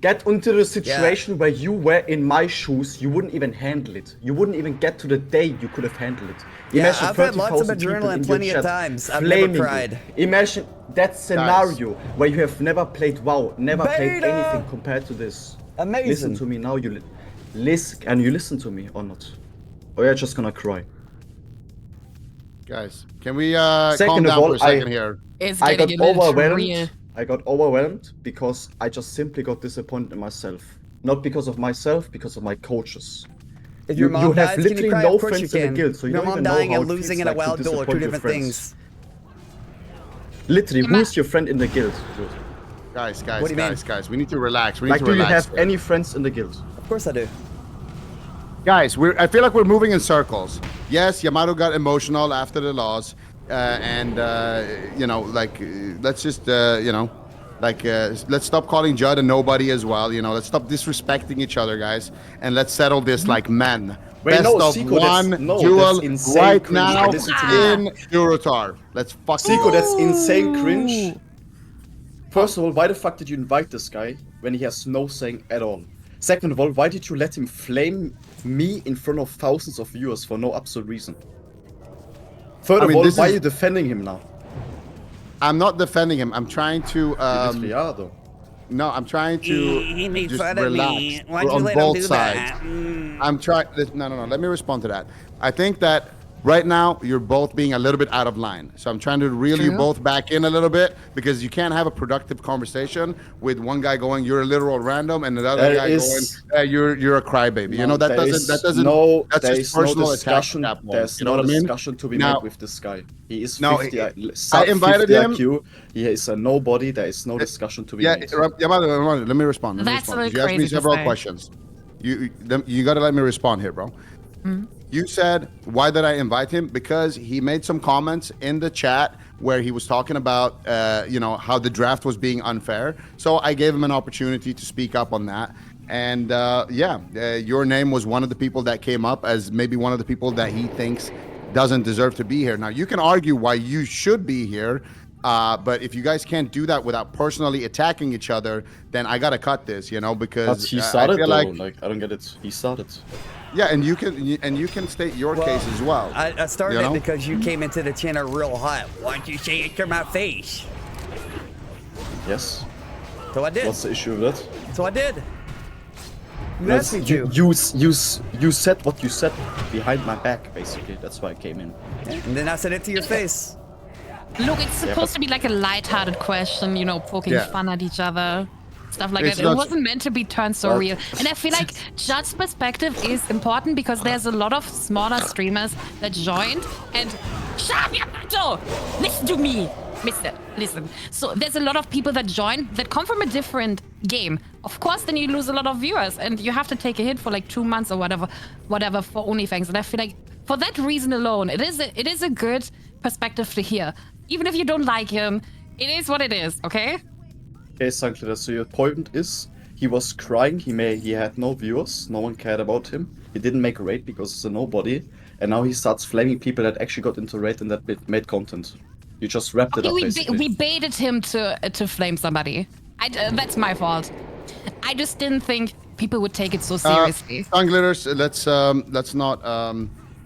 Get into the situation where you were in my shoes, you wouldn't even handle it. You wouldn't even get to the day you could have handled it. Yeah, Imagine I've had lots of 30,000 people adrenaline in your plenty of chat times. I've flaming never you. cried. Imagine that scenario where you have never played WoW, never played Beta! anything compared to this. Amazing. Listen to me now. You listen to me or not? Or you're just gonna cry. Guys, can we calm Second of down all, for a second here? It's I getting got a little overwhelmed. real. I got overwhelmed because I just simply got disappointed in myself. Not because of myself, because of my coaches. If your mom you have dies, can literally you cry? no Of course you friends in the can. guild, so you Your don't mom even know dying how and it losing feels in a like to wild duel are disappoint two your different friends. things. Literally, Emma- who's your friend in the guild? Judd? Guys, What do you mean? guys, we need to relax. We need Like, to do you relax. have any friends in the guild? Of course I do. Guys, I feel like we're moving in circles. Yes, Yamato got emotional after the loss, you know, like let's just you know, like let's stop calling Judd a nobody as well. You know, let's stop disrespecting each other, guys, and let's settle this like men. Wait, Best no, of Ziqo, that's- one no, duel that's insane right cringe. now Listen to me. in Eurotar. Let's fucking Ziqo, that's insane cringe. First of all, why the fuck did you invite this guy when he has no saying at all? Second of all, why did you let him flame me in front of thousands of viewers for no absolute reason? Third I of mean, all, this why is- are you defending him now? I'm not defending him. I'm trying to You literally are, though. no, I'm trying He to made just fun of relax. me. Why'd We're you on let him both do sides. that? I'm trying. No. Let me respond to that. I think that right now you're both being a little bit out of line. So I'm trying to reel you True. both back in a little bit because you can't have a productive conversation with one guy going, "You're a literal random," and another There guy is- going, "You're a crybaby." You know that There doesn't is that's no, just there is no personal attack discussion. at that point. There's You know no what I mean? discussion to be Now- made with this guy. He is No, 50. I invited 50 him- IQ. He is a nobody. There is no discussion to be Yeah, made. Yamato, let me respond. That's a little You asked me crazy to several say. questions. You got to let me respond here, bro. You said, why did I invite him? Because he made some comments in the chat where he was talking about, you know, how the draft was being unfair. So I gave him an opportunity to speak up on that. And your name was one of the people that came up as maybe one of the people that he thinks doesn't deserve to be here. Now, you can argue why you should be here. But if you guys can't do that without personally attacking each other, then I gotta cut this, you know, because But he I started feel though. like Like, I don't get it. He started. yeah, and you can state your case as well. I started You know? it because you came into the channel real hot. Why'd you say it to my face? Yes. So I did. What's the issue with that? So I did. You No, asked me to. you said what you said behind my back, basically. That's why I came in. And then I said it to your face. Look, it's supposed to be like a light-hearted question, you know, poking Yeah. fun at each other, stuff like It's that. It not- wasn't meant to be turned so But- real. And I feel like Judd's perspective is important because there's a lot of smaller streamers that joined and shut up, Yamato! Listen to me, mister. Listen. So there's a lot of people that join that come from a different game. Of course, then you lose a lot of viewers and you have to take a hit for like 2 months or whatever for OnlyFangs. And I feel like for that reason alone, it is a good perspective to hear. Even if you don't like him, it is what it is, okay? Okay, Sanctuary, so your point is he was crying, he had no viewers, no one cared about him. He didn't make a raid because he's a nobody, and now he starts flaming people that actually got into raid and that made content. You just wrapped it up, basically. We baited him to flame somebody. That's my fault. I just didn't think people would take it so seriously. Tongue glitters, let's not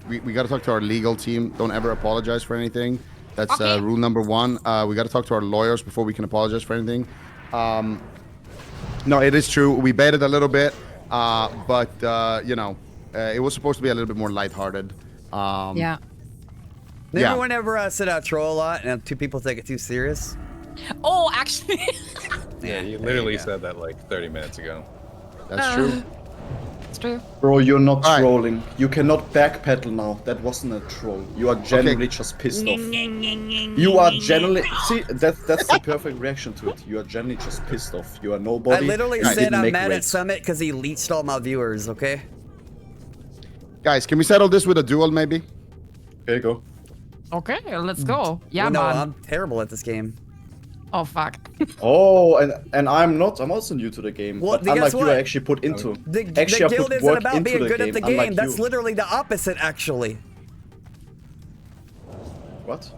we got to talk to our legal team. Don't ever apologize for anything. That's Okay. rule number 1. We got to talk to our lawyers before we can apologize for anything. No, it is true. We baited a little bit, but you know, it was supposed to be a little bit more lighthearted. Yeah. Remember Yeah. whenever I said I troll a lot and two people take it too serious? Oh, actually. Yeah, you literally said that like 30 minutes ago. That's true. It's to. Bro, you're not Alright. trolling. You cannot backpedal now. That wasn't a troll. You are genuinely just pissed off. You are genuinely... See, that's the perfect reaction to it. You are genuinely just pissed off. You are nobody. I literally You said didn't I'm make mad weight. at Summit because he leached all my viewers, okay? Guys, can we settle this with a duel, maybe? Okay, go. Okay, let's go. Yeah, Well, no, man. I'm terrible at this game. Oh, fuck. Oh, and I'm not. I'm also new to the game. Well, But guess unlike you, what? I actually put into. The Actually, I guild put isn't work about into being the good game, at the unlike game. That's you. literally the opposite, actually. What?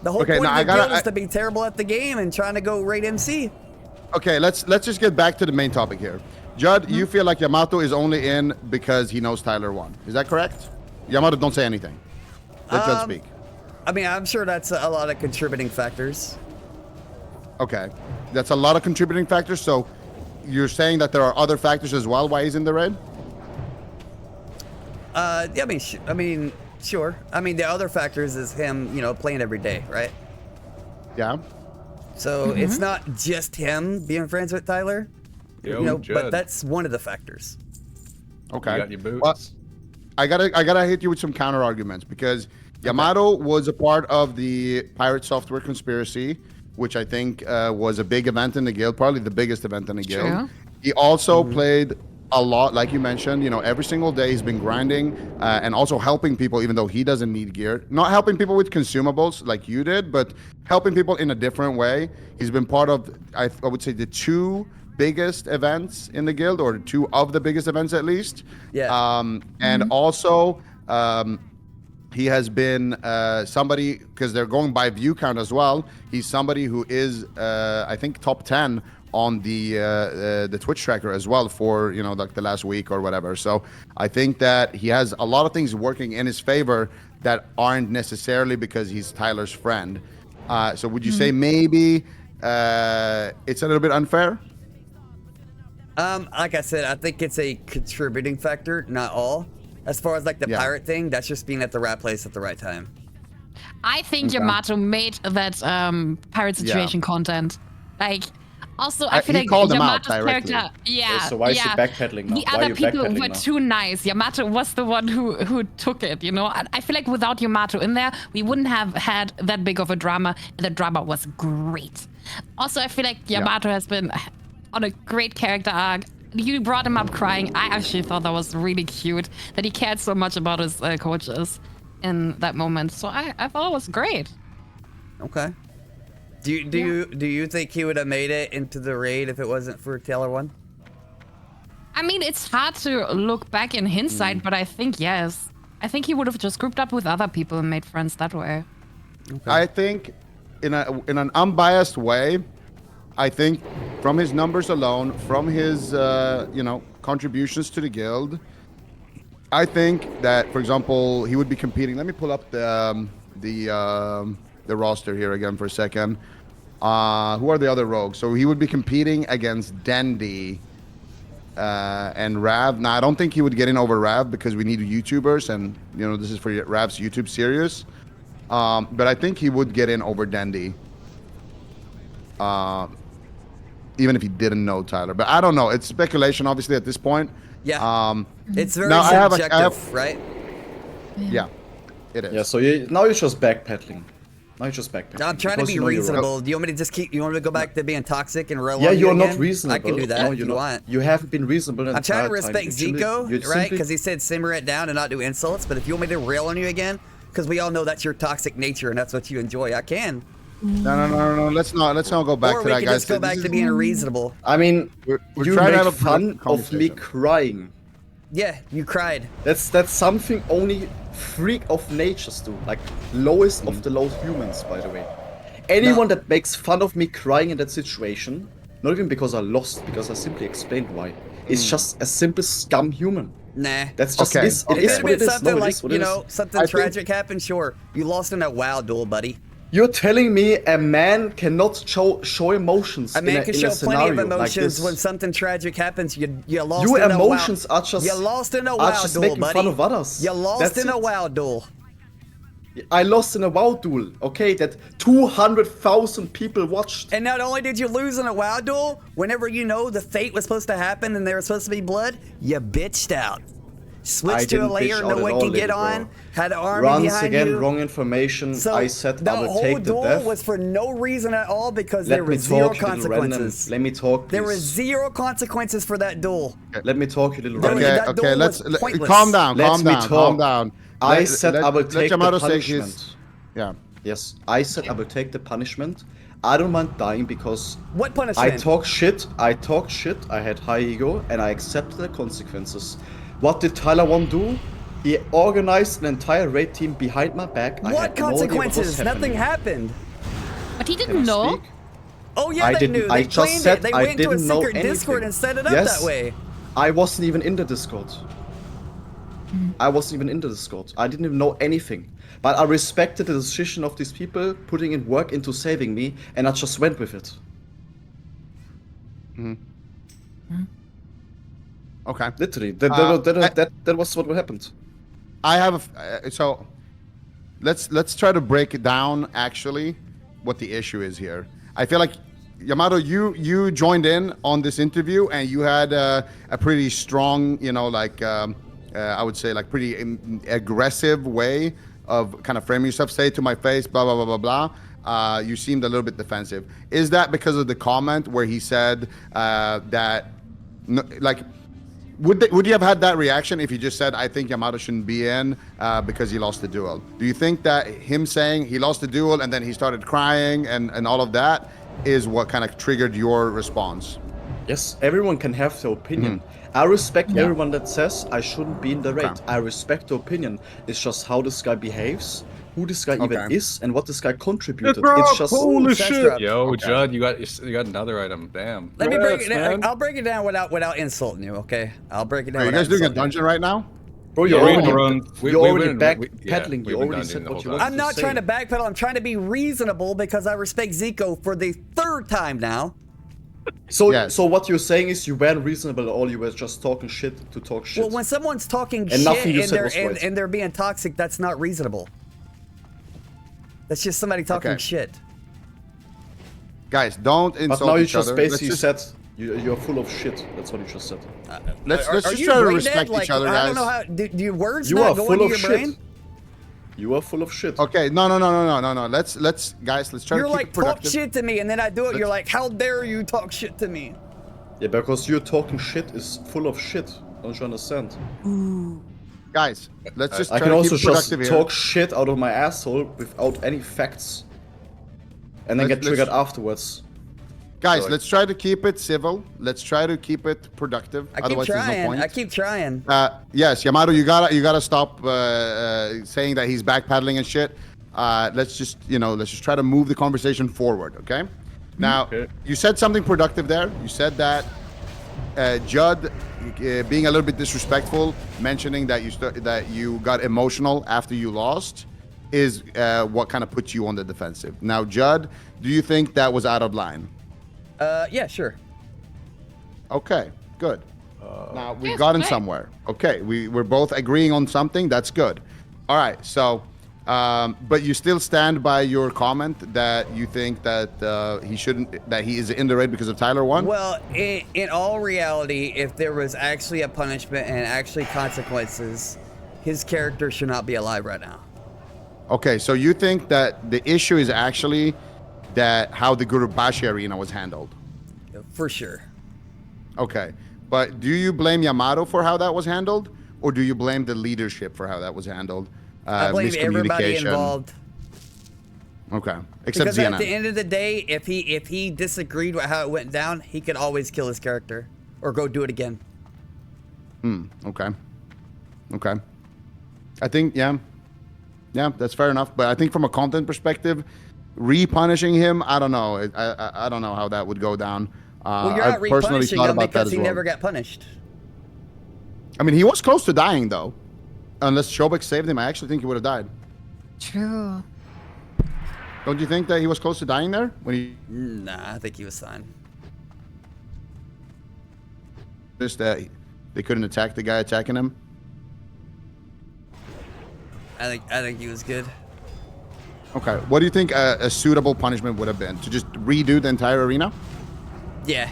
The whole Okay, point now of the I gotta- guild is to be terrible at the game and trying to go raid MC. Okay, let's just get back to the main topic here. Judd, you feel like Yamato is only in because he knows Tyler won. Is that correct? Yamato, don't say anything. Let Judd speak. I mean, I'm sure that's a lot of contributing factors. Okay, that's a lot of contributing factors. So you're saying that there are other factors as well why he's in the raid? Yeah, I mean, sure. I mean, the other factors is him, playing every day, right? Yeah. So it's not just him being friends with Tyler, Yo, but Judd, that's one of the factors. Okay. you got your boots. Well, I gotta hit you with some counter arguments because Yamato was a part of the Pirate Software conspiracy, which I think was a big event in the guild, probably the biggest event in the guild. True. He also played a lot, like you mentioned. Every single day he's been grinding and also helping people, even though he doesn't need gear. Not helping people with consumables like you did, but helping people in a different way. He's been part of, I would say, the two biggest events in the guild, or two of the biggest events at least. Yeah. And also, he has been somebody, because they're going by view count as well. He's somebody who is, I think, top 10 on the Twitch tracker as well for like the last week or whatever. So I think that he has a lot of things working in his favor that aren't necessarily because he's Tyler's friend. So would you say maybe it's a little bit unfair? Like I said, I think it's a contributing factor, not all. As far as like the pirate thing, that's just being at the right place at the right time. I think Yamato made that pirate situation content. Like, also, I feel he like called him out Yamato's directly. character. Yeah. So why is he backpedaling now? The Why are other you people backpedaling were now? too nice. Yamato was the one who took it. I feel like without Yamato in there, we wouldn't have had that big of a drama. And the drama was great. Also, I feel like Yamato has been on a great character arc. You brought him up crying. I actually thought that was really cute that he cared so much about his coaches in that moment. So I thought it was great. Okay. Do you think he would have made it into the raid if it wasn't for Taylor 1? I mean, it's hard to look back in hindsight, but I think yes. I think he would have just grouped up with other people and made friends that way. Okay. I think in an unbiased way, I think from his numbers alone, from his contributions to the guild, I think that, for example, he would be competing. Let me pull up the roster here again for a second. Who are the other rogues? So he would be competing against Dandy and Rav. Now I don't think he would get in over Rav because we need YouTubers, and this is for Rav's YouTube series. But I think he would get in over Dandy. Even if he didn't know Tyler, but I don't know. It's speculation, obviously, at this point. Yeah. It's very now subjective, right? Yeah, it is. Yeah, so now you're just backpedaling. Now you're just backpedaling. I'm trying to Because be you know you're reasonable. Do you want me to just you want me to go back to being toxic and roll Yeah, on you you're not again? reasonable. I can do that No, if you're you not. want. You haven't been reasonable. I'm trying to respect Ziqo, right? Because he said simmer it down and not do insults. But if you want me to rail on you again, because we all know that's your toxic nature and that's what you enjoy, I can. No. Let's not go back Or to we that, can guys. just go back to being reasonable. I mean, We're you trying to make have a fun of me conversation. crying. Yeah, you cried. That's something only freak of natures do. Like lowest of the low humans, by the way. Anyone that makes fun of me crying in that situation, not even because I lost, because I simply explained why, is just a simple scum human. Nah. That's just Okay. it is. It It could is have what been it is. something No, it like, is what it is. something I think- tragic happened, sure. You lost in a WoW duel, buddy. You're telling me a man cannot show emotions A man can in show a plenty scenario of like emotions this? when something tragic happens. You lost Your in a WoW. emotions are just You lost in a are WoW just duel, making buddy. fun of others. You lost That's in a it. WoW duel. I lost in a WoW duel, okay, that 200,000 people watched. And not only did you lose in a WoW duel, whenever you know the fate was supposed to happen and there was supposed to be blood, you bitched out. Switched to a didn't layer bitch no out at one all, can get little on, bro. had an army Once behind again, you. wrong information. So I said the I will whole take the duel death. was for no reason at all because Let there me were zero talk, you little random. consequences. Let me talk, please. There were zero consequences for that duel. Let me talk, you little There random. was- Okay, that okay, duel let's was pointless. calm down, Let calm me down, calm talk. down. I said I will let take the Yamato say punishment. yeah. Yes, I said I will take the punishment. I don't mind dying because What punishment? I talk shit, I had high ego, and I accepted the consequences. What did Tyler 1 do? He organized an entire raid team behind my back. I What had no idea what was consequences? Nothing happening. happened. But he Can didn't I know. speak? Oh yeah, I they didn't- knew. I They just planned said it. They I went to a didn't know secret Discord anything. and set it up Yes. that way. I wasn't even in the Discord. I wasn't even in the Discord. I didn't even know anything. But I respected the decision of these people putting in work into saving me, and I just went with it. Okay. Literally, Uh, that was what happened. I have so let's try to break it down actually what the issue is here. I feel like Yamato, you joined in on this interview and you had a pretty strong, I would say like pretty aggressive way of kind of framing yourself. Say it to my face, blah blah blah blah blah. You seemed a little bit defensive. Is that because of the comment where he said that, like? Would you have had that reaction if you just said, I think Yamato shouldn't be in because he lost the duel? Do you think that him saying he lost the duel and then he started crying and all of that is what kind of triggered your response? Yes, everyone can have their opinion. I respect everyone that says I shouldn't be in the raid. I respect the opinion. It's just how this guy behaves, who this guy even is, and what this guy contributed. It's just Holy Sex shit! drop. Yo, Judd, you got another item. Damn. Let me break it down. man. I'll break it down without insulting you. Okay, I'll break it down. Are you without guys doing a insulting you. dungeon right now? Bro, Yeah, you're we already, run. you're already we've been backpedaling. You already dungeoning said the what you whole wanted time. I'm not to say. trying to backpedal. I'm trying to be reasonable because I respect Ziqo for the third time now. So, Yes. so what you're saying is you weren't reasonable at all. You were just talking shit to talk shit. Well, when someone's talking And nothing shit you and said they're was right. and they're being toxic, that's not reasonable. That's just somebody talking Okay. shit. Guys, don't but insult now you each just other. basically Let's said you're full of shit. That's what you just said. let's Are just you try to brain respect dead? Like, each other, I guys. don't know how. Do your words You not are go full into of your shit. brain? You are full of shit. Okay, no. Let's guys, let's try You're to keep like it talk productive. shit to me, and then I do it. You're Let's- like, how dare you talk shit to me? Yeah, because you're talking shit is full of shit. Don't you understand? Guys, let's just I try can to also keep it just productive here. talk shit out of my asshole without any facts. And then Let's- get triggered afterwards. Guys, Sorry. let's try to keep it civil. Let's try to keep it productive. I keep Otherwise, there's no trying. point. I keep trying. Yes, Yamato, you gotta stop saying that he's backpedaling and shit. Let's just try to move the conversation forward, okay? Now, Okay. you said something productive there. You said that Judd being a little bit disrespectful, mentioning that you got emotional after you lost, is what kind of puts you on the defensive. Now, Judd, do you think that was out of line? Yeah, sure. Okay, good. Now we've Yes, gotten right. somewhere. Okay, we're both agreeing on something. That's good. All right, so, but you still stand by your comment that you think that he is in the raid because of Tyler 1? Well, in all reality, if there was actually a punishment and actually consequences, his character should not be alive right now. Okay, so you think that the issue is actually that how the Gurubashi arena was handled? For sure. Okay, but do you blame Yamato for how that was handled, or do you blame the leadership for how that was handled? I blame everybody Miscommunication? involved. Okay, except Because at the ZNN. end of the day, if he disagreed with how it went down, he could always kill his character or go do it again. Okay. Okay. I think, yeah, that's fair enough. But I think from a content perspective, re-punishing him, I don't know. I don't know how that would go down. Well, you're I not personally re-punishing thought him about that because as he well. never got punished. I mean, he was close to dying, though. Unless Shobek saved him, I actually think he would have died. True. Don't you think that he was close to dying there? When he Nah, I think he was fine. just that they couldn't attack the guy attacking him? I think he was good. Okay. What do you think a suitable punishment would have been? To just redo the entire arena? Yeah.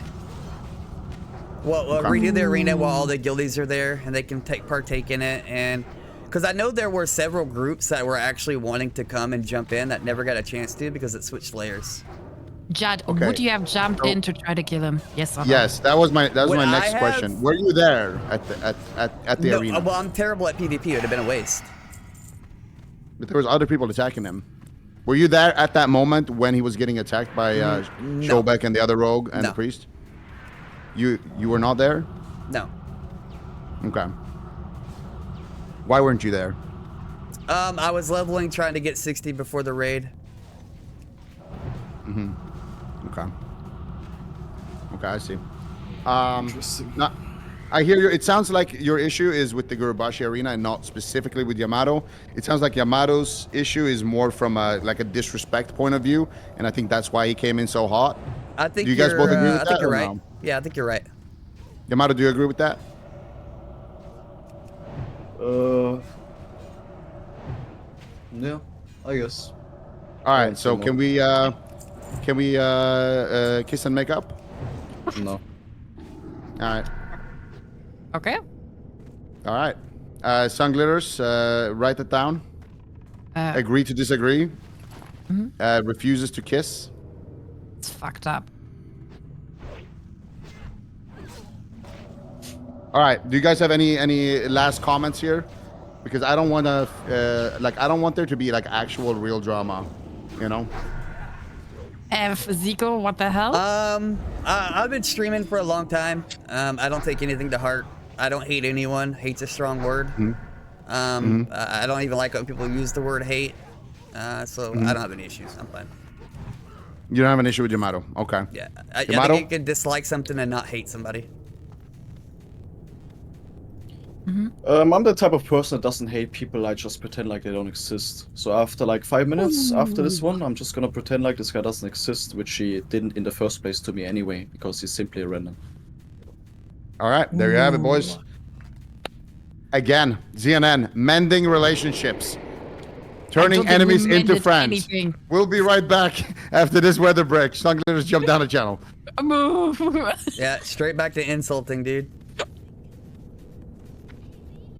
Well, redo the arena while all the guildies are there and they can partake in it. And because I know there were several groups that were actually wanting to come and jump in that never got a chance to because it switched layers. Judd, Okay. would you have jumped in to try to kill him? Yes or no? Yes, that was my Would I next have? question. Were you there at the No, arena? well, I'm terrible at PvP. It would have been a waste. But there was other people attacking him. Were you there at that moment when he was getting attacked by Shobek and the other rogue and the No. priest? You were not there? No. Okay. Why weren't you there? I was leveling, trying to get 60 before the raid. Okay. Okay, I see. Interesting. Not, I hear you. It sounds like your issue is with the Gurubashi arena and not specifically with Yamato. It sounds like Yamato's issue is more from a disrespect point of view, and I think that's why he came in so hot. I think Do you guys both agree with I that think you're or right. no? Yeah, I think you're right. Yamato, do you agree with that? Yeah, I guess. All right. Yeah, So so can we kiss and make up? No. All right. Okay. All right. Sun Glitters, write it down. Agree to disagree. Refuses to kiss. It's fucked up. All right. Do you guys have any last comments here? Because I don't want to I don't want there to be actual real drama, you know? Ziqo, what the hell? I've been streaming for a long time. I don't take anything to heart. I don't hate anyone. Hate's a strong word. I don't even like when people use the word hate. So I don't have any issues. I'm fine. You don't have an issue with Yamato. Okay. Yeah, I Yamato? think you can dislike something and not hate somebody. I'm the type of person that doesn't hate people. I just pretend like they don't exist. So after like 5 minutes after this one, I'm just gonna pretend like this guy doesn't exist, which he didn't in the first place to me anyway, because he's simply a random. All right. There you have it, boys. Again, ZNN, mending relationships. Turning don't think enemies we into mended friends. anything. We'll be right back after this weather break. Sun Glitters, jump down the channel. Move. Yeah, straight back to insulting, dude.